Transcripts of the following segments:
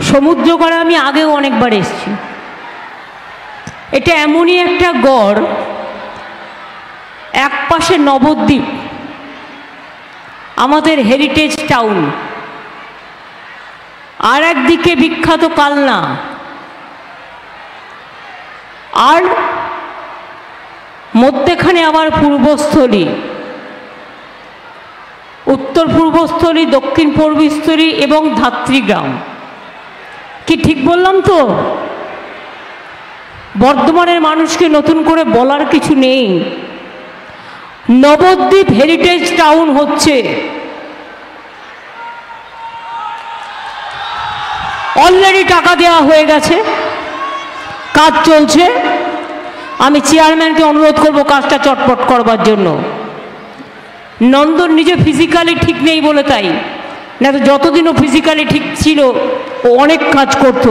সমুদ্রগড়ে আমি আগেও অনেকবার এসেছি। এটা এমনই একটা গড়, এক পাশে নবদ্বীপ আমাদের হেরিটেজ টাউন, আর একদিকে বিখ্যাত কালনা, আর মধ্যেখানে আবার পূর্বস্থলী, উত্তর পূর্বস্থলী, দক্ষিণ পূর্বস্থলী এবং ধাত্রীগ্রাম। কি ঠিক বললাম তো? বর্ধমানের মানুষকে নতুন করে বলার কিছু নেই। নবদ্বীপ হেরিটেজ টাউন হচ্ছে, অলরেডি টাকা দেওয়া হয়ে গেছে, কাজ চলছে। আমি চেয়ারম্যানকে অনুরোধ করব কাজটা চটপট করবার জন্য। নন্দন নিজে ফিজিক্যালি ঠিক নেই বলে তাই, না তো যতদিনও ফিজিক্যালি ঠিক ছিল ও অনেক কাজ করত।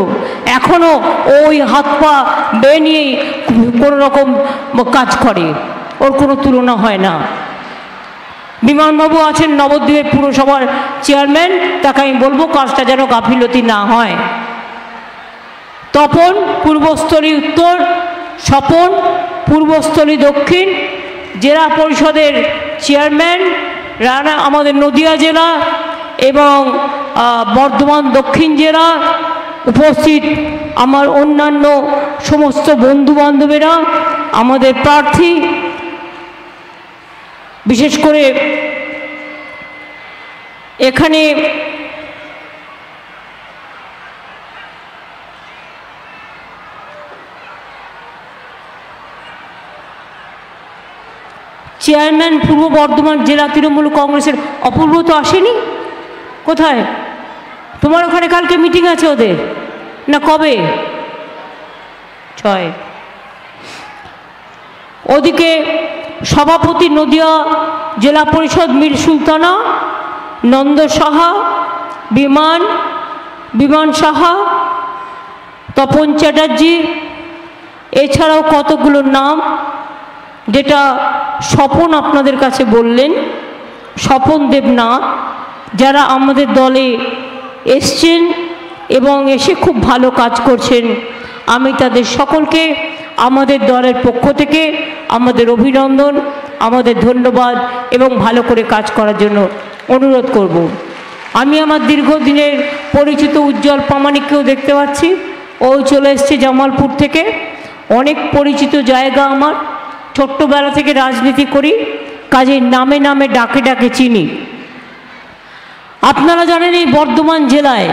এখনও ওই হাত পা বেয়ে নিয়েই কোনো রকম কাজ করে, ওর কোনো তুলনা হয় না। বিমানবাবু আছেন নবদ্বীপের পুরসভার চেয়ারম্যান, তাকে আমি বলবো কাজটা যেন গাফিলতি না হয়। তপন পূর্বস্থলী উত্তর, স্বপন পূর্বস্থলী দক্ষিণ, জেলা পরিষদের চেয়ারম্যান রানা আমাদের নদিয়া জেলা এবং বর্ধমান দক্ষিণ জেলা, উপস্থিত আমার অন্যান্য সমস্ত বন্ধুবান্ধবেরা, আমাদের প্রার্থী, বিশেষ করে এখানে চেয়ারম্যান পূর্ব বর্ধমান জেলা তৃণমূল কংগ্রেসের অপূর্ব তো আসেনি? কোথায়? তোমার ওখানে কালকে মিটিং আছে ওদের না কবে? 6। ওদিকে সভাপতি নদিয়া জেলা পরিষদ মীর সুলতানা, নন্দ সাহা, বিমান সাহা, তপন চ্যাটার্জি, এছাড়াও কতগুলো নাম যেটা স্বপন আপনাদের কাছে বললেন, স্বপন দেবনাথ, যারা আমাদের দলে এসছেন এবং এসে খুব ভালো কাজ করছেন। আমি তাদের সকলকে আমাদের দলের পক্ষ থেকে আমাদের অভিনন্দন, আমাদের ধন্যবাদ এবং ভালো করে কাজ করার জন্য অনুরোধ করব। আমি আমার দীর্ঘদিনের পরিচিত উজ্জ্বল প্রামাণিককেও দেখতে পাচ্ছি, ও চলে এসছে জামালপুর থেকে। অনেক পরিচিত জায়গা আমার, ছোট্টবেলা থেকে রাজনীতি করি, কাজেই নামে নামে ডাকে ডাকে চিনি। আপনারা জানেন এই বর্ধমান জেলায়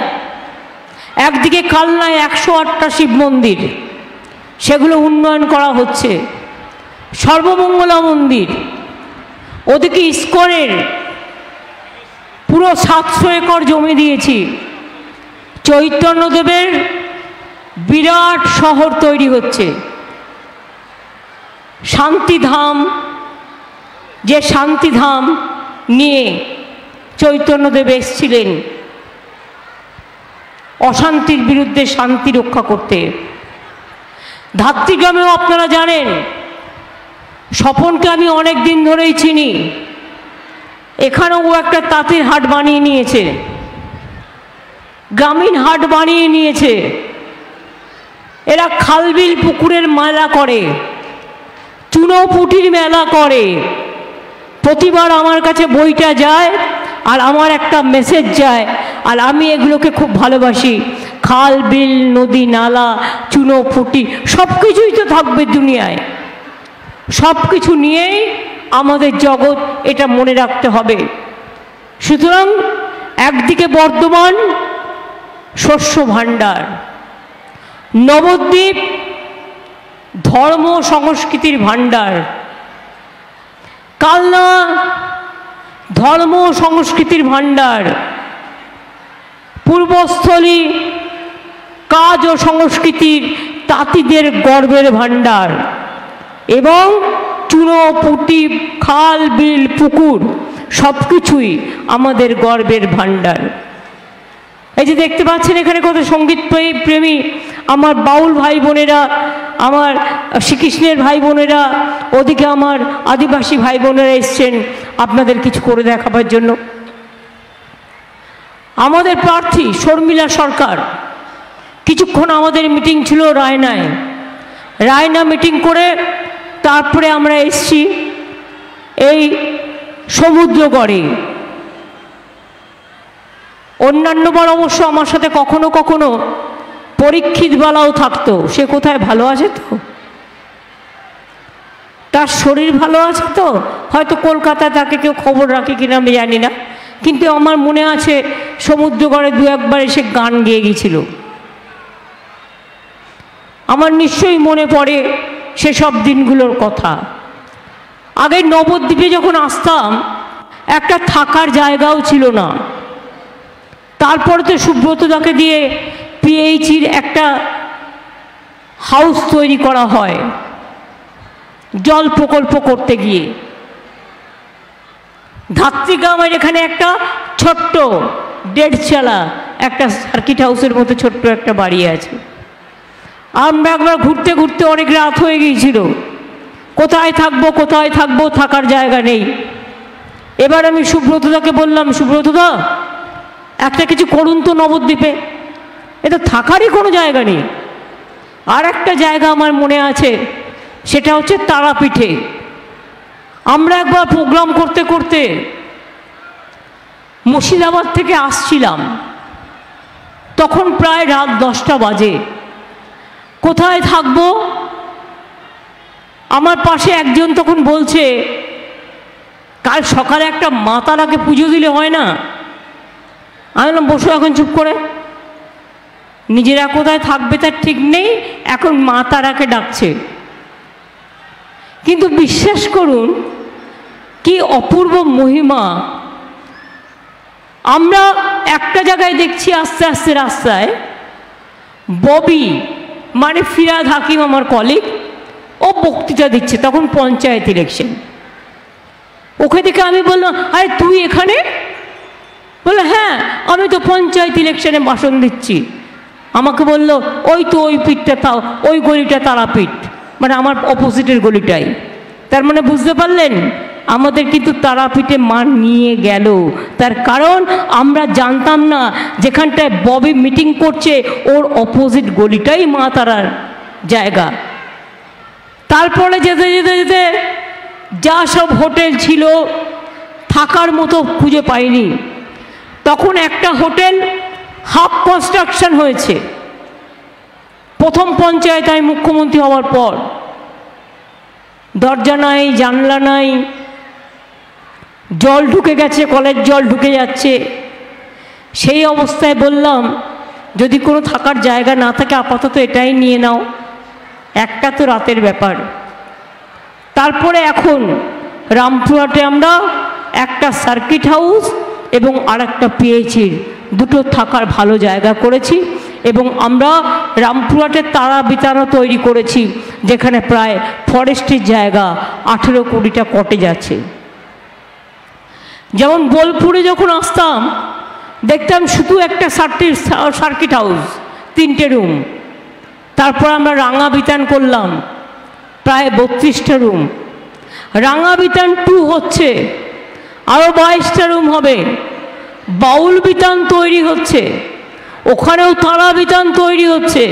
একদিকে কালনায় 108টা শিব মন্দির, সেগুলো উন্নয়ন করা হচ্ছে, সর্বমঙ্গলা মন্দির, ওদিকে ইস্কনের পুরো 700 একর জমি দিয়েছি, চৈতন্যদেবের বিরাট শহর তৈরি হচ্ছে, শান্তিধাম, যে শান্তিধাম নিয়ে চৈতন্যদেব এসেছিলেন অশান্তির বিরুদ্ধে শান্তি রক্ষা করতে। ধাত্রীগ্রামেও আপনারা জানেন স্বপনকে আমি অনেক দিন ধরেই চিনি, এখানেও ও একটা তাঁতের হাট বানিয়ে নিয়েছে, গ্রামীণ হাট বানিয়ে নিয়েছে। এরা খালবিল পুকুরের মেলা করে, চুনোপুটির মেলা করে। প্রতিবার আমার কাছে বইটা যায় আর আমার একটা মেসেজ যায়, আর আমি এগুলোকে খুব ভালোবাসি। খাল বিল নদী নালা চুনোপুটি সব কিছুই তো থাকবে দুনিয়ায়, সব কিছু নিয়েই আমাদের জগৎ, এটা মনে রাখতে হবে। সুতরাং একদিকে বর্ধমান শস্য ভাণ্ডার, নবদ্বীপ ধর্ম সংস্কৃতির ভাণ্ডার, কালনা ধর্ম সংস্কৃতির ভাণ্ডার, পূর্বস্থলী কাজ ও সংস্কৃতির তাঁতিদের গর্বের ভাণ্ডার, এবং চুনোপুটি খাল বিল পুকুর সব কিছুই আমাদের গর্বের ভাণ্ডার। এই যে দেখতে পাচ্ছেন এখানে কত সঙ্গীত প্রেমী আমার বাউল ভাই বোনেরা, আমার শ্রীকৃষ্ণের ভাই বোনেরা, ওদিকে আমার আদিবাসী ভাই বোনেরা এসছেন আপনাদের কিছু করে দেখাবার জন্য। আমাদের প্রার্থী শর্মিলা সরকার, কিছুক্ষণ আমাদের মিটিং ছিল রায়নায়। রায়না মিটিং করে তারপরে আমরা এসছি এই সমুদ্রগড়ে। অন্যান্যবার অবশ্য আমার সাথে কখনো কখনো পরীক্ষিত বেলাও থাকতো। সে কোথায়, ভালো আছে তো? তার শরীর ভালো আছে তো? হয়তো কলকাতায় তাকে কেউ খবর রাখে কিনা আমি জানি না, কিন্তু আমার মনে আছে সমুদ্রগড়ে দু একবার এসে গান গেয়ে গেছিল। আমার নিশ্চয়ই মনে পড়ে সেসব দিনগুলোর কথা। আগে নবদ্বীপে যখন আসতাম একটা থাকার জায়গাও ছিল না। তারপরে তো সুব্রতদাকে দিয়ে পিএইচির একটা হাউস তৈরি করা হয় জল প্রকল্প করতে গিয়ে। ধাত্রীগ্রামের এখানে একটা ছোট্ট 1.5 চালা একটা সার্কিট হাউসের মতো ছোট্ট একটা বাড়ি আছে। আমরা একবার ঘুরতে ঘুরতে অনেক রাত হয়ে গিয়েছিল, কোথায় থাকবো কোথায় থাকবো, থাকার জায়গা নেই। এবার আমি সুব্রতদাকে বললাম, সুব্রতদা একটা কিছু করুন তো নবদ্বীপে, এ তো থাকারই কোনো জায়গা নেই। আর একটা জায়গা আমার মনে আছে, সেটা হচ্ছে তারাপীঠে। আমরা একবার প্রোগ্রাম করতে করতে মুর্শিদাবাদ থেকে আসছিলাম, তখন প্রায় রাত 10টা বাজে। কোথায় থাকবো? আমার পাশে একজন তখন বলছে, কাল সকালে একটা মা তারাকে পুজো দিলে হয় না? আমি বললাম, বসো এখন চুপ করে, নিজেরা কোথায় থাকবে তার ঠিক নেই, এখন মা তারাকে ডাকছে। কিন্তু বিশ্বাস করুন কি অপূর্ব মহিমা। আমরা একটা জায়গায় দেখছি আস্তে আস্তে রাস্তায় ববি মানে ফিরাদ হাকিম আমার কলিগ, ও বক্তৃতা দিচ্ছে, তখন পঞ্চায়েত ইলেকশন। ওকে দেখে আমি বললাম, আরে তুই এখানে? বললো, হ্যাঁ আমি তো পঞ্চায়েত ইলেকশনে ভাষণ দিচ্ছি। আমাকে বলল, ওই তো ওই পিঠটা, তাও ওই গলিটা তারাপীঠ, মানে আমার অপোজিটের গলিটাই। তার মানে বুঝতে পারলেন আমাদের কিন্তু তারাপীঠে মান নিয়ে গেল। তার কারণ আমরা জানতাম না যেখানটায় ববি মিটিং করছে ওর অপোজিট গলিটাই মা তারার জায়গা। তারপরে যেতে যেতে যেতে যা সব হোটেল ছিল থাকার মতো খুঁজে পাইনি। তখন একটা হোটেল হাফ কনস্ট্রাকশন হয়েছে, প্রথম পঞ্চায়েত আমি মুখ্যমন্ত্রী হওয়ার পর। দরজা নাই, জানলা নাই, জল ঢুকে গেছে, কলের জল ঢুকে যাচ্ছে। সেই অবস্থায় বললাম, যদি কোনো থাকার জায়গা না থাকে আপাতত এটাই নিয়ে নাও, একটা তো রাতের ব্যাপার। তারপরে এখন রামপুরহাটে আমরা একটা সার্কিট হাউস এবং আর একটা পিএইচির দুটো থাকার ভালো জায়গা করেছি, এবং আমরা রামপুরহাটে তারা বিতানো তৈরি করেছি, যেখানে প্রায় ফরেস্টের জায়গা 18 কোটিটা কটেজ আছে। যেমন বোলপুরে যখন আসতাম দেখতাম শুধু একটা সার্কিট হাউস, 3টে রুম। তারপর আমরা রাঙা বিতান করলাম, প্রায় 32টা রুম। রাঙা বিতান 2 হচ্ছে, আরও 22টা রুম হবে। বাউল বিতান তৈরি হচ্ছে, ওখানেও তারা বিতান তৈরি হচ্ছে।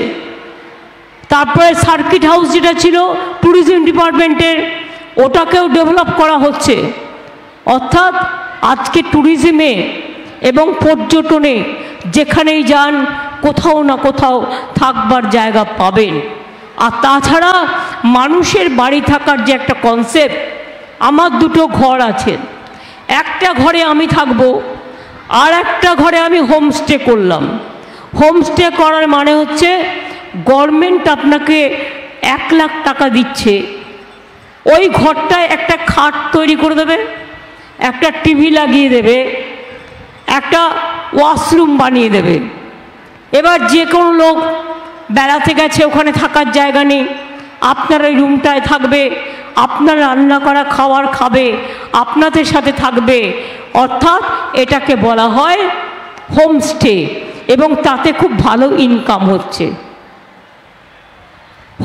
তারপরে সার্কিট হাউস যেটা ছিল ট্যুরিজম ডিপার্টমেন্টের, ওটাকেও ডেভেলপ করা হচ্ছে। অর্থাৎ আজকে ট্যুরিজমে এবং পর্যটনে যেখানেই যান কোথাও না কোথাও থাকবার জায়গা পাবেন। আর তাছাড়া মানুষের বাড়ি থাকার যে একটা কনসেপ্ট, আমার 2টো ঘর আছে, একটা ঘরে আমি থাকবো, আর একটা ঘরে আমি হোমস্টে করলাম। হোমস্টে করার মানে হচ্ছে গভর্নমেন্ট আপনাকে 1 লাখ টাকা দিচ্ছে, ওই ঘরটায় একটা খাট তৈরি করে দেবে, একটা টিভি লাগিয়ে দেবে, একটা ওয়াশরুম বানিয়ে দেবে। এবার যে কোনো লোক বেড়াতে গেছে, ওখানে থাকার জায়গা নেই, আপনার ওই রুমটায় থাকবে, আপনার রান্না করা খাবার খাবে, আপনাদের সাথে থাকবে। অর্থাৎ এটাকে বলা হয় হোমস্টে, এবং তাতে খুব ভালো ইনকাম হচ্ছে।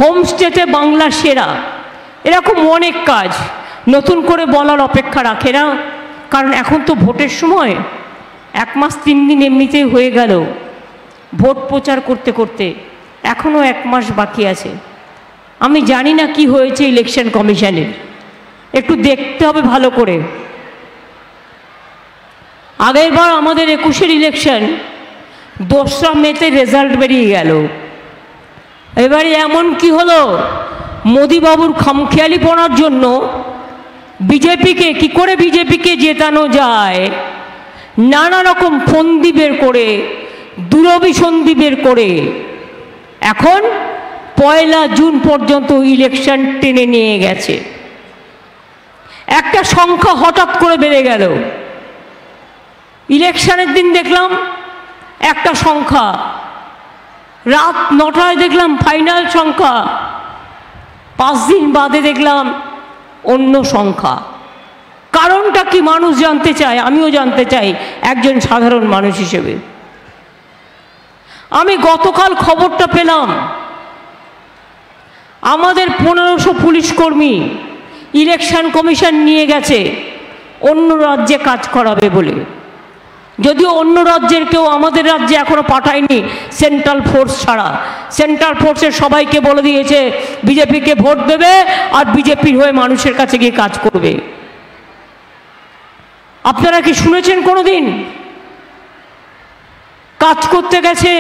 হোমস্টেতে বাংলা সেরা, এরকম অনেক কাজ নতুন করে বলার অপেক্ষা রাখে না, কারণ এখন তো ভোটের সময়, 1 মাস 3 দিন এমনিতেই হয়ে গেল। ভোট প্রচার করতে করতে এখনও 1 মাস বাকি আছে। আমি জানি না কি হয়েছে ইলেকশন কমিশনের, একটু দেখতে হবে ভালো করে। আগের বার আমাদের 21-এর ইলেকশন 2রা মেতে রেজাল্ট বেরিয়ে গেল। এবারে এমন কি হলো, মোদিবাবুর খামখেয়ালিপনার জন্য বিজেপিকে কি করে বিজেপিকে জেতানো যায় নানা রকম ফন্দি বের করে, দূরভিসন্ধি বের করে এখন 1 জুন পর্যন্ত ইলেকশন টেনে নিয়ে গেছে। একটা সংখ্যা হঠাৎ করে বেড়ে গেল। ইলেকশনের দিন দেখলাম একটা সংখ্যা, রাত 9টায় দেখলাম ফাইনাল সংখ্যা, 5 দিন বাদে দেখলাম অন্য সংখ্যা। কারণটা কি মানুষ জানতে চায়, আমিও জানতে চাই একজন সাধারণ মানুষ হিসেবে। আমি গতকাল খবরটা পেলাম আমাদের 1500 পুলিশ কর্মী ইলেকশন কমিশন নিয়ে গেছে অন্য রাজ্যে কাজ করাবে বলে। যদিও অন্য রাজ্যের কেউ আমাদের রাজ্যে এখনো পাঠায়নি সেন্ট্রাল ফোর্স ছাড়া। সেন্ট্রাল ফোর্সের সবাইকে বলে দিয়েছে বিজেপিকে ভোট দেবে আর বিজেপির হয়ে মানুষের কাছে গিয়ে কাজ করবে। আপনারা কি শুনেছেন কোনোদিন কাজ করতে গেছে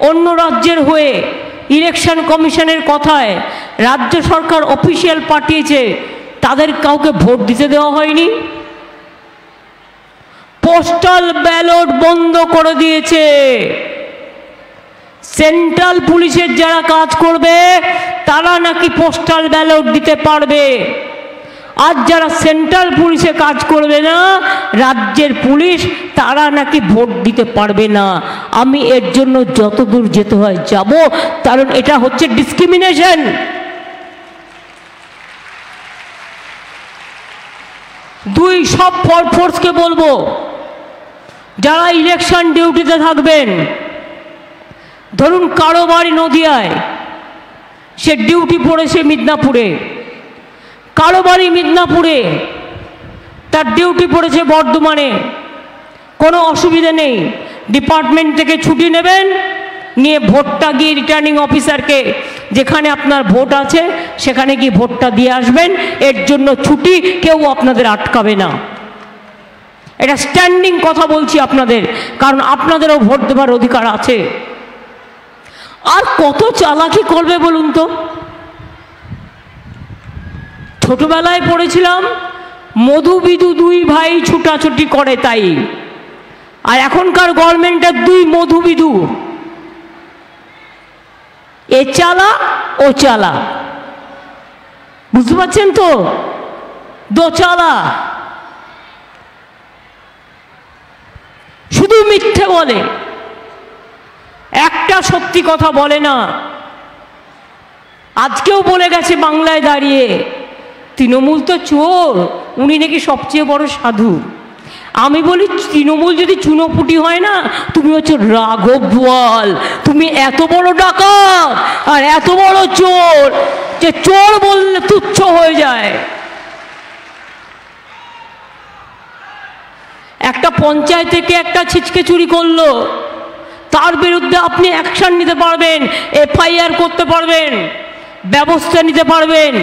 অন্য রাজ্যের হয়ে? ইলেকশন কমিশনের কথায় রাজ্য সরকার অফিসিয়াল পাঠিয়েছে, তাদের কাউকে ভোট দিতে দেওয়া হয়নি। পোস্টাল ব্যালট বন্ধ করে দিয়েছে। সেন্ট্রাল পুলিশের যারা কাজ করবে তারা নাকি পোস্টাল ব্যালট দিতে পারবে, আর যারা সেন্ট্রাল পুলিশে কাজ করবে না, রাজ্যের পুলিশ, তারা নাকি ভোট দিতে পারবে না। আমি এর জন্য যত দূর যেতে হয় যাব, কারণ এটা হচ্ছে ডিসক্রিমিনেশন। সব ফোর্সকে বলবো যারা ইলেকশন ডিউটিতে থাকবেন, ধরুন কারো বাড়ি নদিয়ায়, সে ডিউটি পড়েছে মিদনাপুরে, কারো বাড়ি মিদনাপুরে, তার ডিউটি পড়েছে বর্ধমানে, কোনো অসুবিধা নেই, ডিপার্টমেন্ট থেকে ছুটি নেবেন, নিয়ে ভোটটা গিয়ে রিটার্নিং অফিসারকে, যেখানে আপনার ভোট আছে সেখানে গিয়ে ভোটটা দিয়ে আসবেন। এর জন্য ছুটি কেউ আপনাদের আটকাবে না। এটা স্ট্যান্ডিং কথা বলছি আপনাদের, কারণ আপনাদেরও ভোট দেবার অধিকার আছে। আর কত চালাকি করবে বলুন তো? ছোটবেলায় পড়েছিলাম মধু বিদু 2 ভাই ছুটাছুটি করে, তাই। আর এখনকার গভর্নমেন্টের 2 মধু বিদু, এ চালা ও চালা, বুঝতে পারছেন তো? দোচালা, শুধু মিথ্যে বলে, একটা সত্যি কথা বলে না। আজকেও বলে গেছে বাংলায় দাঁড়িয়ে, তৃণমূল তো চোর, উনি নাকি সবচেয়ে বড় সাধু। আমি বলি, তৃণমূল যদি চুনোপুটি হয় না, তুমি হচ্ছে রাঘব বোয়াল। তুমি এত বড় ডাকাত আর এত বড় চোর যে চোর বললে তুচ্ছ হয়ে যায়। একটা পঞ্চায়েত থেকে একটা ছিচকে চুরি করলো, তার বিরুদ্ধে আপনি অ্যাকশন নিতে পারবেন, FIR করতে পারবেন, ব্যবস্থা নিতে পারবেন।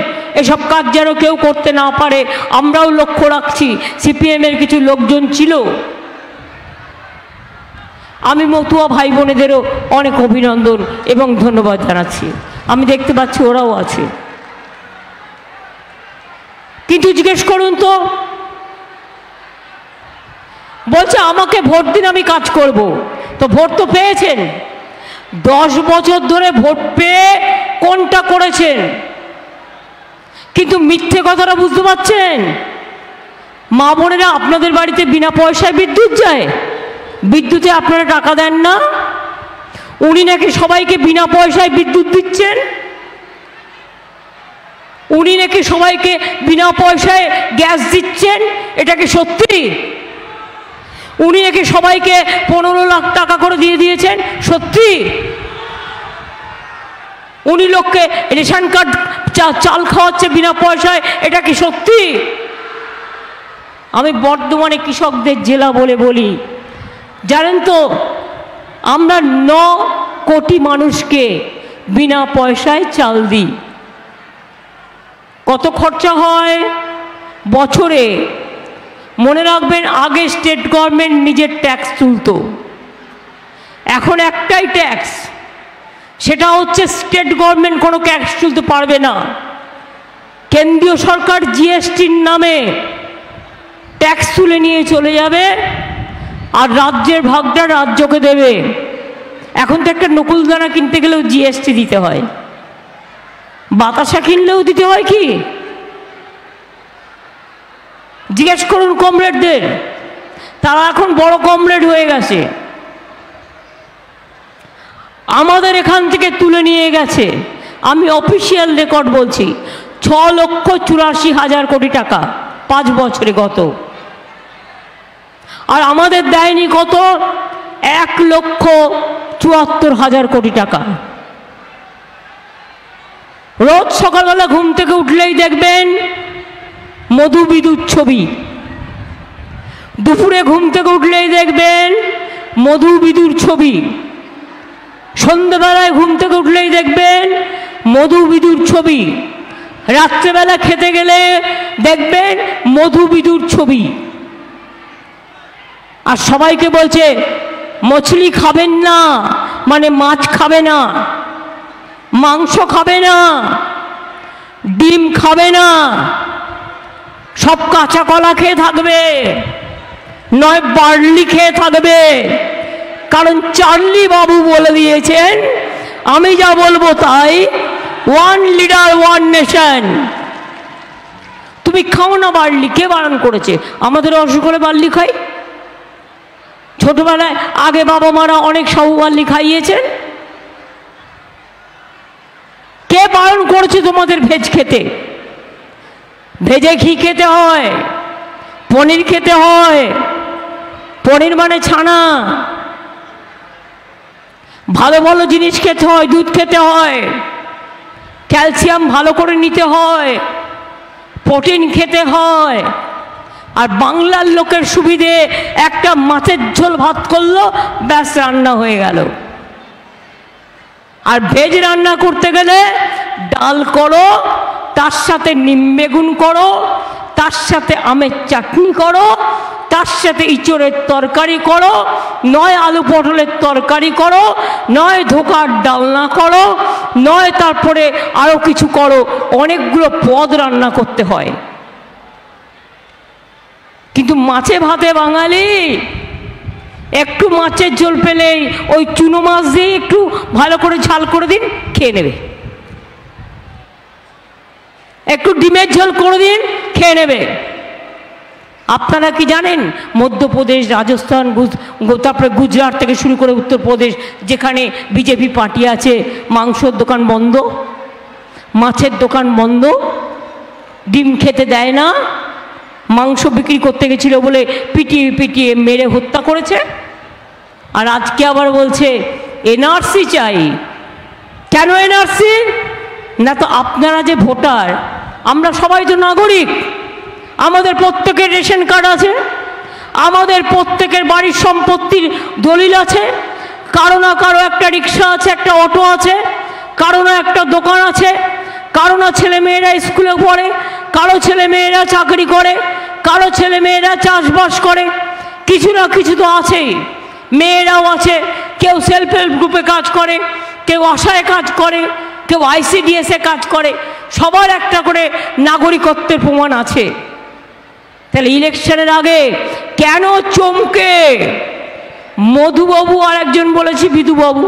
এসব কাজ যেন কেউ করতে না পারে আমরাও লক্ষ্য রাখছি। CPM-এর কিছু লোকজন ছিল, আমি মতুয়া ভাই বোনেদেরও অনেক অভিনন্দন এবং ধন্যবাদ জানাচ্ছি। আমি দেখতে পাচ্ছি ওরাও আছে, কিন্তু জিজ্ঞেস করুন তো, বলছে আমাকে ভোট দিন আমি কাজ করব। তো ভোট তো পেয়েছেন, 10 বছর ধরে ভোট পেয়ে কোনটা করেছেন? কিন্তু মিথ্যে কথাটা বুঝতে পারছেন? মা বোনেরা, আপনাদের বাড়িতে বিনা পয়সায় বিদ্যুৎ যায়, বিদ্যুতে আপনারা টাকা দেন না, উনি নাকি সবাইকে বিনা পয়সায় বিদ্যুৎ দিচ্ছেন, উনি নাকি সবাইকে বিনা পয়সায় গ্যাস দিচ্ছেন। এটা কি সত্যি? উনি নাকি সবাইকে 15 লাখ টাকা করে দিয়ে দিয়েছেন, সত্যি? উনি লোককে রেশন কার্ড চাল খাওয়াচ্ছে বিনা পয়সায়, এটা কি সত্যি? আমি বর্ধমানে কৃষকদের জেলা বলে বলি, জানেন তো আমরা 9 কোটি মানুষকে বিনা পয়সায় চাল দিই। কত খরচা হয় বছরে? মনে রাখবেন, আগে স্টেট গভর্নমেন্ট নিজের ট্যাক্স তুলত, এখন একটাই ট্যাক্স, সেটা হচ্ছে স্টেট গভর্নমেন্ট কোনো ট্যাক্স তুলতে পারবে না। কেন্দ্রীয় সরকার জিএসটির নামে ট্যাক্স তুলে নিয়ে চলে যাবে, আর রাজ্যের ভাগটা রাজ্যকে দেবে। এখন তো একটা নকুলদানা কিনতে গেলেও জিএসটি দিতে হয়, বাতাসা কিনলেও দিতে হয়। কি জিজ্ঞেস করুন কমরেডদের, তারা এখন বড় কমরেড হয়ে গেছে। আমাদের এখান থেকে তুলে নিয়ে গেছে, আমি অফিসিয়াল রেকর্ড বলছি, 6,84,000 কোটি টাকা 5 বছরে গত। আর আমাদের দেয়নি কত? 1,74,000 কোটি টাকা। রোজ সকালবেলা ঘুম থেকে উঠলেই দেখবেন মধু বিদুর ছবি, দুপুরে ঘুম থেকে উঠলেই দেখবেন মধু বিদুর ছবি, সন্ধ্যাবেলায় ঘুম থেকে উঠলেই দেখবেন মধু বিদুর ছবি, রাত্রেবেলা খেতে গেলে দেখবেন মধু বিদুর ছবি। আর সবাইকে বলছে মছলি খাবেন না, মানে মাছ খাবে না, মাংস খাবে না, ডিম খাবে না, সব কাঁচা কলা খেয়ে থাকবে, নয় বার্লি খেয়ে থাকবে। কারণ চার্লি বাবু বলে দিয়েছেন, আমি যা বলবো তাই, 1 লিডার 1 নেশন। তুমি খাও না বার্লি, কে বারণ করেছে? আমাদের অসুখ করে বার্লি খাই। ছোটবেলায় আগে বাবা মারা অনেক সাবু বার্লি খাইয়েছেন। কে বারণ করেছে তোমাদের ভেজ খেতে? ভেজে ঘি খেতে হয়, পনির খেতে হয়, পনির মানে ছানা, ভালো ভালো জিনিস খেতে হয়, দুধ খেতে হয়, ক্যালসিয়াম ভালো করে নিতে হয়, প্রোটিন খেতে হয়। আর বাংলার লোকের সুবিধে একটা মাছের ঝোল ভাত করলো, ব্যাস রান্না হয়ে গেল। আর ভেজ রান্না করতে গেলে ডাল করো, তার সাথে নিম বেগুন করো, তার সাথে আমের চাটনি করো, তার সাথে ইঁচড়ের তরকারি করো, নয় আলু পটলের তরকারি করো, নয় ধোকার ডালনা করো, নয় তারপরে আরও কিছু করো। অনেকগুলো পদ রান্না করতে হয়। কিন্তু মাছে ভাতে বাঙালি একটু মাছের ঝোল পেলেই ওই চুনো মাছ দিয়ে একটু ভালো করে ঝাল করে দিন, খেয়ে নেবে। একটু ডিমের ঝোল করে দিন, খেয়ে নেবে। আপনারা কি জানেন, মধ্যপ্রদেশ, রাজস্থান, তারপরে গুজরাট থেকে শুরু করে উত্তরপ্রদেশ, যেখানে বিজেপি পার্টি আছে, মাংসের দোকান বন্ধ, মাছের দোকান বন্ধ, ডিম খেতে দেয় না, মাংস বিক্রি করতে গেছিল বলে পিটিয়ে পিটিয়ে মেরে হত্যা করেছে। আর আজকে আবার বলছে এনআরসি চাই। কেন এনআরসি? না তো আপনারা যে ভোটার, আমরা সবাই তো নাগরিক, আমাদের প্রত্যেকের রেশন কার্ড আছে, আমাদের প্রত্যেকের বাড়ির সম্পত্তির দলিল আছে, কারো না কারো একটা রিক্সা আছে, একটা অটো আছে, কারো না একটা দোকান আছে, কারো না ছেলে মেয়েরা স্কুলে পড়ে, কারো ছেলে মেয়েরা চাকরি করে, কারো ছেলে মেয়েরা চাষবাস করে, কিছু না কিছু তো আছেই। মেয়েরাও আছে, কেউ সেলফ হেল্প গ্রুপে কাজ করে, কেউ আশায় কাজ করে, কেউ আইসিডিএসে কাজ করে, সবার একটা করে নাগরিকত্বের প্রমাণ আছে। তাহলে ইলেকশনের আগে কেন চমকে মধুবাবু আর একজন বলেছি বিধুবাবু?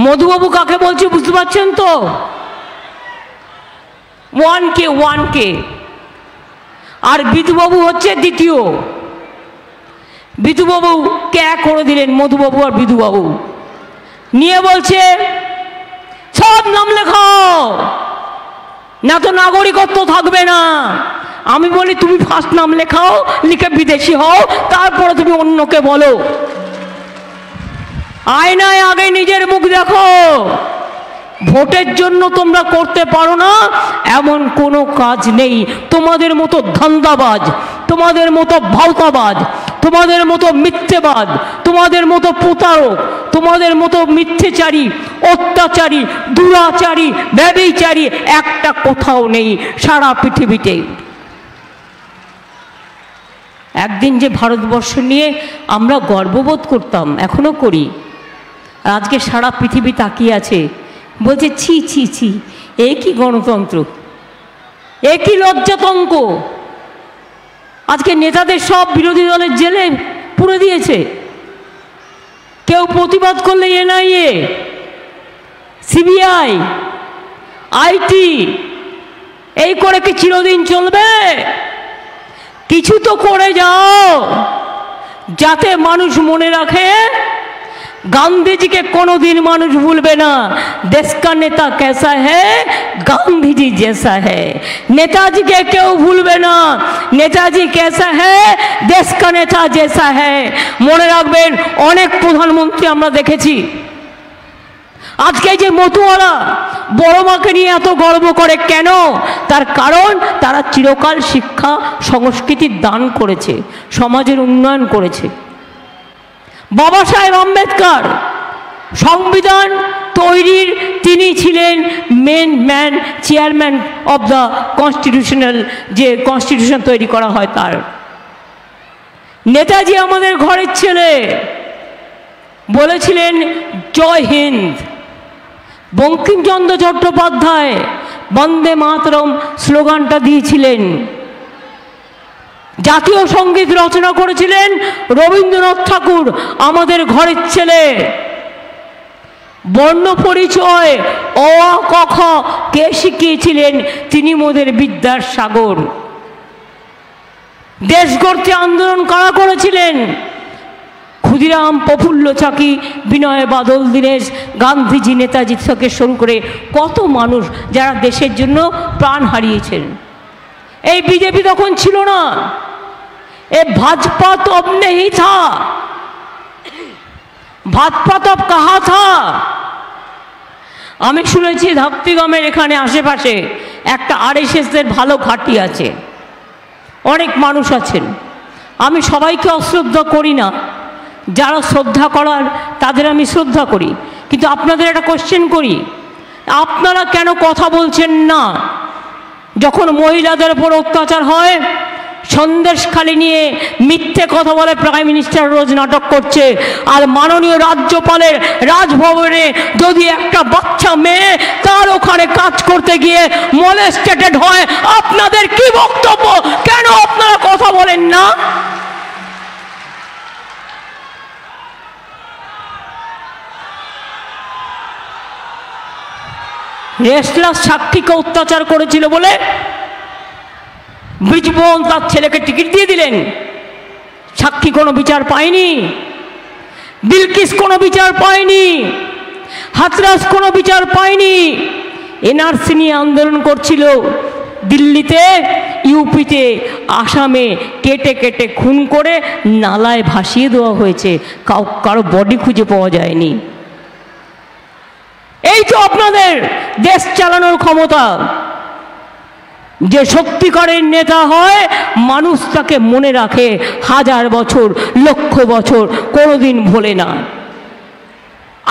মধুবাবু কাকে বলছে বুঝতে পারছেন তো? 1K আর বিধুবাবু হচ্ছে দ্বিতীয়। বিধুবাবু কে করে দিলেন মধুবাবু আর বিধুবাবু নিয়ে বলছে সব নাম লেখাও, না তো নাগরিকত্ব থাকবে না। আমি বলি তুমি ফার্স্ট নাম লেখাও, লিখে বিদেশি হও, তারপরে তুমি অন্যকে বলো। আয়নায় আগে নিজের মুখ দেখো। ভোটের জন্য তোমরা করতে পারো না এমন কোনো কাজ নেই। তোমাদের মতো ধান্দাবাজ, তোমাদের মতো ভাওতাবাজ, তোমাদের মতো মিথ্যেবাদ, তোমাদের মতো প্রতারক, তোমাদের মতো মিথ্যেচারী, অত্যাচারী, দুরাচারী, ব্যভিচারী একটা কোথাও নেই সারা পৃথিবীতে। একদিন যে ভারতবর্ষ নিয়ে আমরা গর্ববোধ করতাম, এখনো করি, আর আজকে সারা পৃথিবী তাকিয়ে আছে, বলছে ছি ছি ছি, এ কি গণতন্ত্র, এ কি লজ্জাতঙ্ক। আজকে নেতাদের সব বিরোধী দলের জেলে পুরে দিয়েছে, কেউ প্রতিবাদ করলে এনআইএ, সিবিআই, আইটি, এই করে কি চিরদিন চলবে? কিছু তো করে যাও যাতে মানুষ মনে রাখে गांधी के कोनो दिन मानुष भूलबे ना, देश का नेता कैसा है गांधी जी जैसा है। नेताजी के क्यों भूलबे ना, नेताजी कैसा है देश का नेता जैसा है। मने राखबेन अनेक प्रधानमंत्री आमरा देखेছি, আজকে যে মতুয়ারা বড় মাকে নিয়ে এত গর্ব করে কেন? তার কারণ তারা চিরকাল শিক্ষা সংস্কৃতির দান করেছে, সমাজের উন্নয়ন করেছে। বাবা সাহেব আম্বেদকর সংবিধান তৈরির তিনি ছিলেন main man, chairman of the constitutional, যে কনস্টিটিউশন তৈরি করা হয় তার। নেতাজি আমাদের ঘরের ছেলে, বলেছিলেন জয় হিন্দ। বঙ্কিমচন্দ্র চট্টোপাধ্যায় বন্দে মাতরম স্লোগানটা দিয়েছিলেন। জাতীয় সঙ্গীত রচনা করেছিলেন রবীন্দ্রনাথ ঠাকুর, আমাদের ঘরের ছেলে। বর্ণ পরিচয় অ আ ক খ কে শিখিয়েছিলেন? তিনি মোদের বিদ্যার সাগর। দেশ গড়তে আন্দোলন কারা করেছিলেন? ক্ষুদিরাম, প্রফুল্ল চাকি, বিনয় বাদল দীনেশ, গান্ধীজি, নেতাজি থেকে শুরু করে কত মানুষ যারা দেশের জন্য প্রাণ হারিয়েছেন। এই বিজেপি তখন ছিল না, এ ভাজপা তো अब नहीं था, ভাজপা তো कहाँ था। আমি শুনেছি ধাপ্তিগমের এখানে আশেপাশে একটা আরএসএস এর ভালো ঘাঁটি আছে, অনেক মানুষ আছেন। আমি সবাইকে অশ্রদ্ধা করি না, যারা শ্রদ্ধা করার তাদের আমি শ্রদ্ধা করি, কিন্তু আপনাদের একটা কোশ্চেন করি, আপনারা কেন কথা বলছেন না যখন মহিলাদের উপর অত্যাচার হয়? সন্দেশখালি নিয়ে মিথ্যে কথা বলে প্রাইম মিনিস্টার রোজ নাটক করছে, আর মাননীয় রাজ্যপালের রাজভবনে যদি একটা বাচ্চা মেয়ে তার ওখানে কাজ করতে গিয়ে মলেস্টেটেড হয়, আপনাদের কি বক্তব্য? কেন আপনারা কথা বলেন না? রেসলার সাক্ষীকে অত্যাচার করেছিল বলে ব্রিজমোহন তার ছেলেকে টিকিট দিয়ে দিলেন, সাক্ষী কোনো বিচার পায়নি। বিলকিস কোনো বিচার পায়নি, হাথরাস কোনো বিচার পায়নি। এনআরসি নিয়ে আন্দোলন করছিল দিল্লিতে, ইউপিতে, আসামে কেটে কেটে খুন করে নালায় ভাসিয়ে দেওয়া হয়েছে, কারো বডি খুঁজে পাওয়া যায়নি। এই তো আপনাদের দেশ চালানোর ক্ষমতা। যে সত্যিকারের নেতা হয় মানুষ তাকে মনে রাখে হাজার বছর, লক্ষ বছর, কোনোদিন ভোলে না।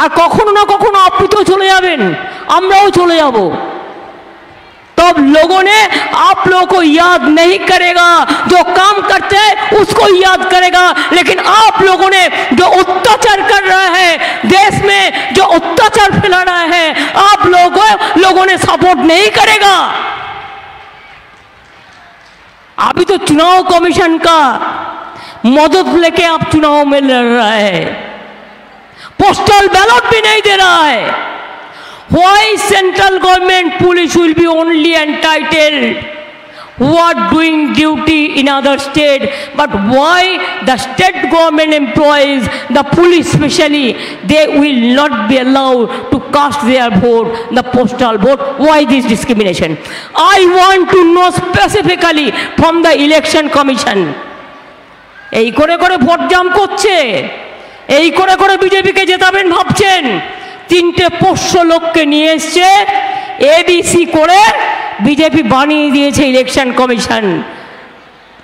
আর কখনো না কখনো আপনি তো চলে যাবেন, আমরাও চলে যাব। तब लोगों ने आप लोगों को याद नहीं करेगा, जो काम करते हैं उसको याद करेगा, लेकिन आप लोगों ने जो अत्याचार कर रहा है देश में, जो अत्याचार फैला रहा है, आप लोगों ने सपोर्ट नहीं करेगा। अभी तो चुनाव कमीशन का मदद लेके आप चुनाव में लड़ रहा है, पोस्टल बैलेट भी नहीं दे रहा है। Why central government police will be only entitled who are doing duty in other state, but why the state government employees, the police especially, they will not be allowed to cast their vote, the postal vote? Why this discrimination? I want to know specifically from the election commission. এই করে করে vote জাম করছে, এই করে করে বিজেপিকে জেতাবেন ভাবছেন। তিনটে পোষ্য লোককে নিয়ে এসছে, এবিসি করে বিজেপি বানিয়ে দিয়েছে ইলেকশন কমিশন,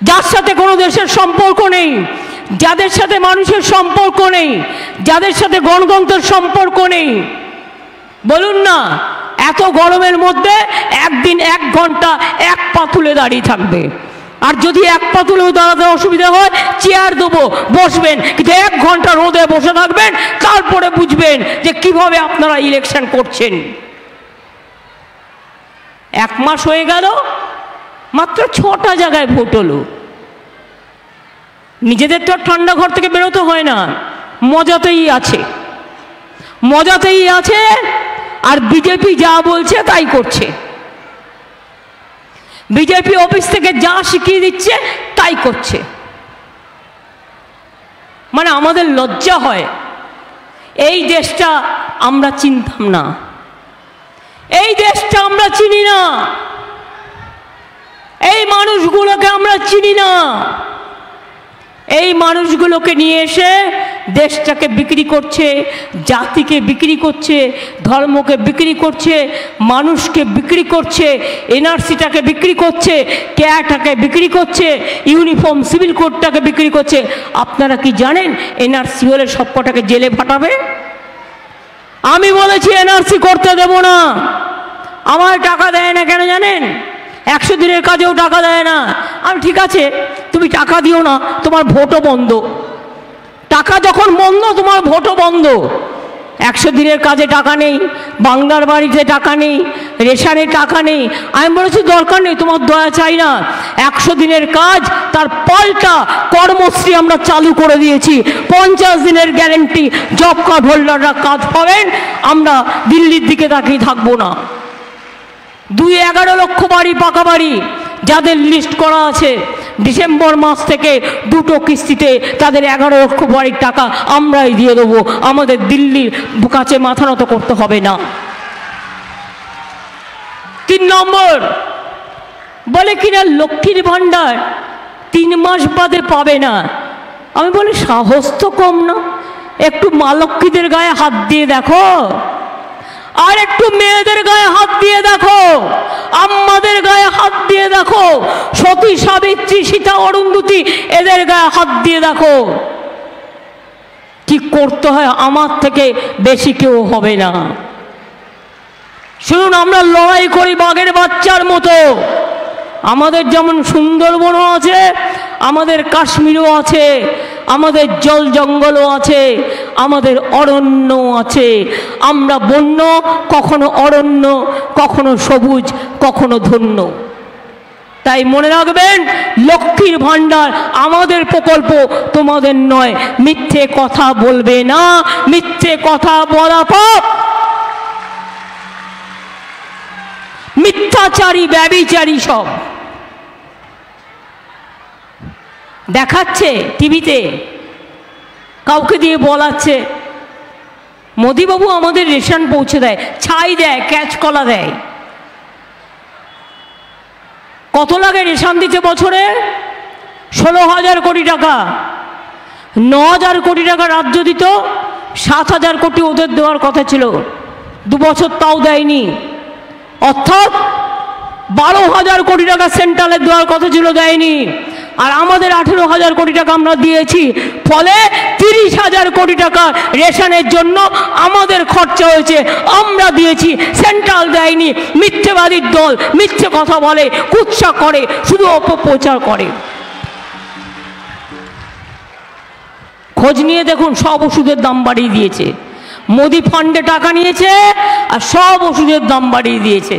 যার সাথে কোনো দেশের সম্পর্ক নেই, যাদের সাথে মানুষের সম্পর্ক নেই, যাদের সাথে গণতন্ত্রের সম্পর্ক নেই, বলুন না এত গরমের মধ্যে একদিন 1 ঘন্টা এক পা তুলে দাঁড়িয়ে থাকবে। আর যদি এক পা তুলেও দাঁড়াতে অসুবিধা হয় চেয়ার দেবো, বসবেন, কিন্তু 1 ঘন্টা রোদে বসে থাকবেন, তারপরে বুঝবেন যে কিভাবে আপনারা ইলেকশন করছেন। 1 মাস হয়ে গেল, মাত্র 6টা জায়গায় ভোট হলো। নিজেদের তো ঠান্ডা ঘর থেকে বেরোতে হয় না, মজাতেই আছে, মজাতেই আছে। আর বিজেপি যা বলছে তাই করছে, বিজেপি অফিস থেকে যা শিখিয়ে দিচ্ছে তাই করছে। মানে আমাদের লজ্জা হয়। এই দেশটা আমরা চিনতাম না, এই দেশটা আমরা চিনি না, এই মানুষগুলোকে আমরা চিনি না। এই মানুষগুলোকে নিয়ে এসে দেশটাকে বিক্রি করছে, জাতিকে বিক্রি করছে, ধর্মকে বিক্রি করছে, মানুষকে বিক্রি করছে, এনআরসিটাকে বিক্রি করছে, ক্যাটাকে বিক্রি করছে, ইউনিফর্ম সিভিল কোডটাকে বিক্রি করছে। আপনারা কি জানেন এনআরসি হলে সবকটাকে জেলে পাঠাবে? আমি বলেছি এনআরসি করতে দেব না। আমার টাকা দেয় না কেন জানেন? 100 দিনের কাজেও টাকা দেয় না। আমি ঠিক আছে তুমি টাকা দিও না, তোমার ভোটও বন্ধ। টাকা যখন বন্ধ তোমার ভোটও বন্ধ। 100 দিনের কাজে টাকা নেই, বাংলার বাড়িতে টাকা নেই, রেশনে টাকা নেই। আমি বলেছি দরকার নেই, তোমার দয়া চাই না। 100 দিনের কাজ তার পাল্টা কর্মশ্রী আমরা চালু করে দিয়েছি। 50 দিনের গ্যারেন্টি জব কার্ড হোল্ডাররা কাজ পাবেন। আমরা দিল্লির দিকে তাকিয়ে থাকবো না। 11 লক্ষ বাড়ি, পাকা বাড়ি যাদের লিস্ট করা আছে, ডিসেম্বর মাস থেকে 2টো কিস্তিতে তাদের 11 লক্ষ বাড়ির টাকা আমরাই দিয়ে দেবো। আমাদের দিল্লির কাছে মাথা নত করতে হবে না। 3 নম্বর বলে কিনা লক্ষ্মীর ভাণ্ডার 3 মাস বাদে পাবে না। আমি বলি সাহস তো কম না, একটু মা লক্ষ্মীদের গায়ে হাত দিয়ে দেখো, আর একটু মেয়েদের গায়ে হাত দিয়ে দেখো, আম্মাদের গায়ে হাত দিয়ে দেখো, সতী সাবিত্রী সীতা অরুন্ধতী এদের গায়ে হাত দিয়ে দেখো। কি করতে হয় আমার থেকে বেশি কেউ হবে না। শুনুন, আমরা লড়াই করি বাঘের বাচ্চার মতো। আমাদের যেমন সুন্দরবনও আছে, আমাদের কাশ্মীরও আছে, আমাদের জল জঙ্গলও আছে, আমাদের অরণ্য আছে। আমরা বন্য, কখনো অরণ্য, কখনো সবুজ, কখনো ধন্য। তাই মনে রাখবেন, লক্ষ্মীর ভাণ্ডার আমাদের প্রকল্প, তোমাদের নয়। মিথ্যে কথা বলবে না, মিথ্যে কথা বলা পাপ। মিথ্যাচারী, ব্যভিচারী সব দেখাচ্ছে টিভিতে, কাউকে দিয়ে বলাচ্ছে মোদিবাবু আমাদের রেশন পৌঁছে দেয়, ছাই দেয়, ক্যাচ কলা দেয়। কত লাগে রেশন দিতে বছরে? 16,000 কোটি টাকা। 9,000 কোটি টাকা রাজ্য দিত, 7,000 কোটি ওদের দেওয়ার কথা ছিল। 2 বছর তাও দেয়নি। অর্থাৎ 12,000 কোটি টাকা সেন্ট্রালের দেওয়ার কথা ছিল, দেয়নি। আর আমাদের 18,000 কোটি টাকা আমরা দিয়েছি। ফলে 30,000 কোটি টাকা রেশনের জন্য আমাদের খরচা হয়েছে, আমরা দিয়েছি, সেন্ট্রাল দেয়নি। মিথ্যেবাদীর দল মিথ্যে কথা বলে, কুৎসা করে, শুধু অপপ্রচার করে। খোঁজ নিয়ে দেখুন, সব ওষুধের দাম বাড়িয়ে দিয়েছে। মোদি ফান্ডে টাকা নিয়েছে আর সব ওষুধের দাম বাড়িয়ে দিয়েছে।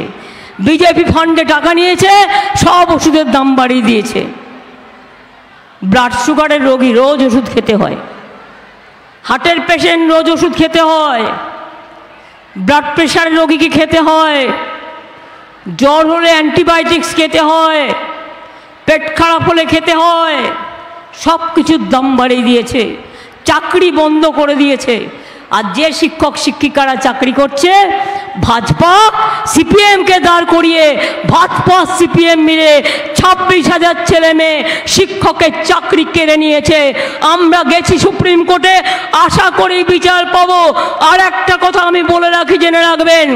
বিজেপি ফান্ডে টাকা নিয়েছে, সব ওষুধের দাম বাড়িয়ে দিয়েছে। ব্লাড সুগারের রোগী রোজ ওষুধ খেতে হয়, হার্টের পেশেন্ট রোজ ওষুধ খেতে হয়, ব্লাড প্রেশারের রোগীকে খেতে হয়, জ্বর হলে অ্যান্টিবায়োটিক্স খেতে হয়, পেট খারাপ হলে খেতে হয়। সব কিছুর দাম বাড়িয়ে দিয়েছে, চাকরি বন্ধ করে দিয়েছে। আর যে শিক্ষক শিক্ষিকারা চাকরি করছে, ভাজপা সিপিএমকে দাঁড় করিয়ে, ভাজপা সিপিএম মিলে 26,000 ছেলে মেয়ে শিক্ষকের চাকরি কেড়ে নিয়েছে। আমরা গেছি সুপ্রিম কোর্টে, আশা করি বিচার পাবো। আর একটা কথা আমি বলে রাখি, জেনে রাখবেন,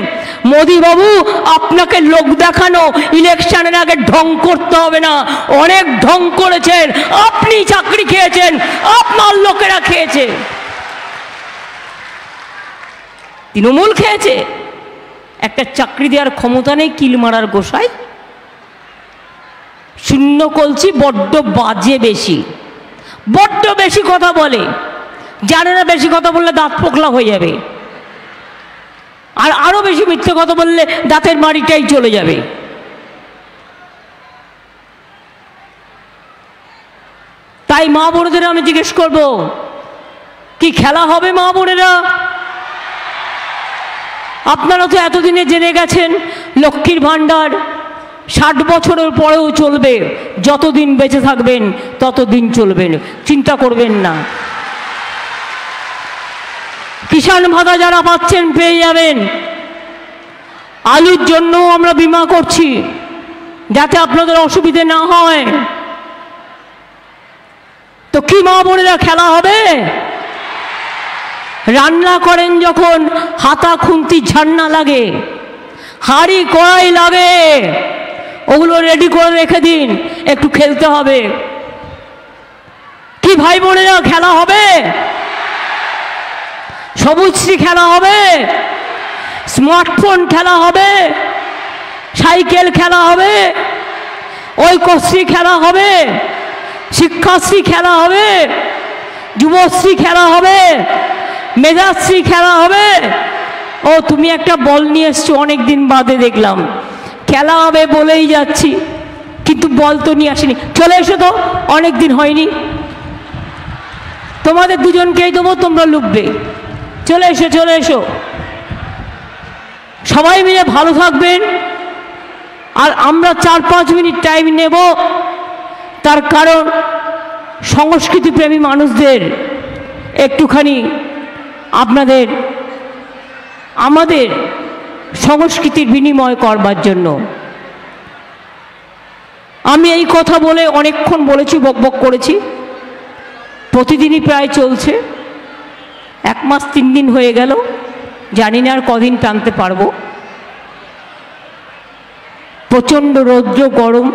মোদি বাবু, আপনাকে লোক দেখানো ইলেকশনের আগে ঢং করতে হবে না, অনেক ঢং করেছেন আপনি, চাকরি খেয়েছেন, আপনার লোকেরা খেয়েছে, তৃণমূল খেয়েছে। একটা চাকরি দেওয়ার ক্ষমতা নেই, কিল মারার গোসাই। শূন্য কলছি, বড্ড বাজে, বেশি, বড্ড বেশি কথা বলে, জানে না বেশি কথা বললে দাঁত পোকলা হয়ে যাবে, আর আরো বেশি মিথ্যে কথা বললে দাঁতের মাড়িটাই চলে যাবে। তাই মা বোনেদের আমি জিজ্ঞেস করব, কি খেলা হবে মা বোনেরা? আপনারা তো এতদিনে জেনে গেছেন লক্ষ্মীর ভাণ্ডার 60 বছরের পরেও চলবে, যতদিন বেঁচে থাকবেন ততদিন চলবেন, চিন্তা করবেন না। কিষাণ ভাতা যারা পাচ্ছেন পেয়ে যাবেন। আলুর জন্য আমরা বীমা করছি যাতে আপনাদের অসুবিধে না হয়। তো কি মা বোনেরা খেলা হবে? রান্না করেন যখন হাতা খুন্তি ঝান্না লাগে, হাঁড়ি কড়াই লাগে, ওগুলো রেডি করে রেখে দিন, একটু খেলতে হবে। কি ভাই বোনেরা খেলা হবে? সবুজশ্রী খেলা হবে, স্মার্টফোন খেলা হবে, সাইকেল খেলা হবে, ঐক্যশ্রী খেলা হবে, শিক্ষাশ্রী খেলা হবে, যুবশ্রী খেলা হবে, মেধাশ্রী খেলা হবে। ও তুমি একটা বল নিয়ে এসছো, অনেকদিন বাদে দেখলাম, খেলা হবে বলেই যাচ্ছি, কিন্তু বল তো নিয়ে আসেনি। চলে এসো তো, অনেকদিন হয়নি, তোমাদের দুজনকেই দেবো, তোমরা লুকবে। চলে এসো, চলে এসো, সবাই মিলে ভালো থাকবেন। আর আমরা 4-5 মিনিট টাইম নেব, তার কারণ সংস্কৃতিপ্রেমী মানুষদের একটুখানি আমাদের সংস্কৃতির বিনিময় করবার জন্য। আমি এই কথা বলে অনেকক্ষণ বলেছি, বকবক করেছি, প্রতিদিনই প্রায় চলছে, 1 মাস 3 দিন হয়ে গেল, জানি না আর কদিন টানতে পারবো। প্রচণ্ড রৌদ্র গরম,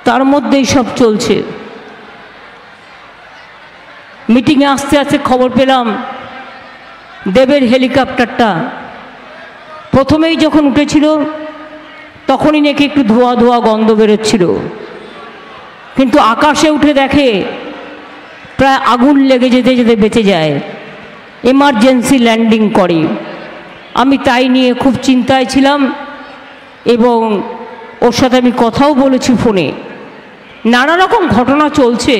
তার মধ্যেই সব চলছে। মিটিংয়ে আসতে আসতে খবর পেলাম দেবের হেলিকপ্টারটা প্রথমেই যখন উঠেছিল তখনই নাকি একটু ধোয়া ধোয়া গন্ধ বেরোচ্ছিল, কিন্তু আকাশে উঠে দেখে প্রায় আগুন লেগে যেতে যেতে বেঁচে যায়, এমার্জেন্সি ল্যান্ডিং করে। আমি তাই নিয়ে খুব চিন্তায় ছিলাম এবং ওর সাথে আমি কথাও বলেছি ফোনে। নানা রকম ঘটনা চলছে,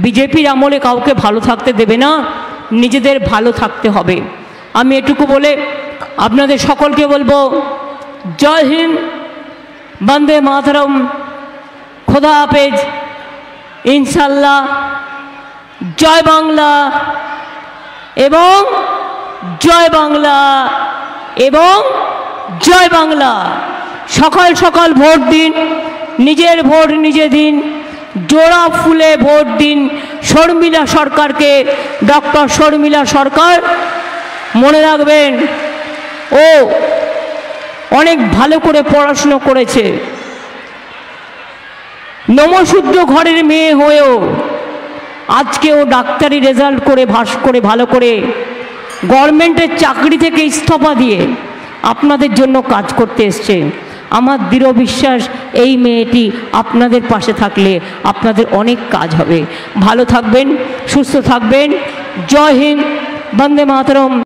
বিজেপির আমলে কাউকে ভালো থাকতে দেবে না, নিজেদের ভালো থাকতে হবে। আমি এটুকু বলে আপনাদের সকলকে বলবো, জয় হিন্দ, বন্দে মাতরম, খোদা হাফেজ, ইনশাল্লাহ, জয় বাংলা এবং জয় বাংলা এবং জয় বাংলা। সকাল সকাল ভোট দিন, নিজের ভোট নিজে দিন, জোড়া ফুলে ভোট দিন শর্মিলা সরকারকে, ডক্টর শর্মিলা সরকার। মনে রাখবেন ও অনেক ভালো করে পড়াশুনো করেছে, নমশূদ্র ঘরের মেয়ে হয়েও আজকে ও ডাক্তারি রেজাল্ট করে ভাস করে ভালো করে গভর্নমেন্টের চাকরি থেকে ইস্তফা দিয়ে আপনাদের জন্য কাজ করতে এসছে। আমার দৃঢ় বিশ্বাস এই মেয়েটি আপনাদের পাশে থাকলে আপনাদের অনেক কাজ হবে। ভালো থাকবেন, সুস্থ থাকবেন। জয় হিন্দ, বন্দে মাতরম।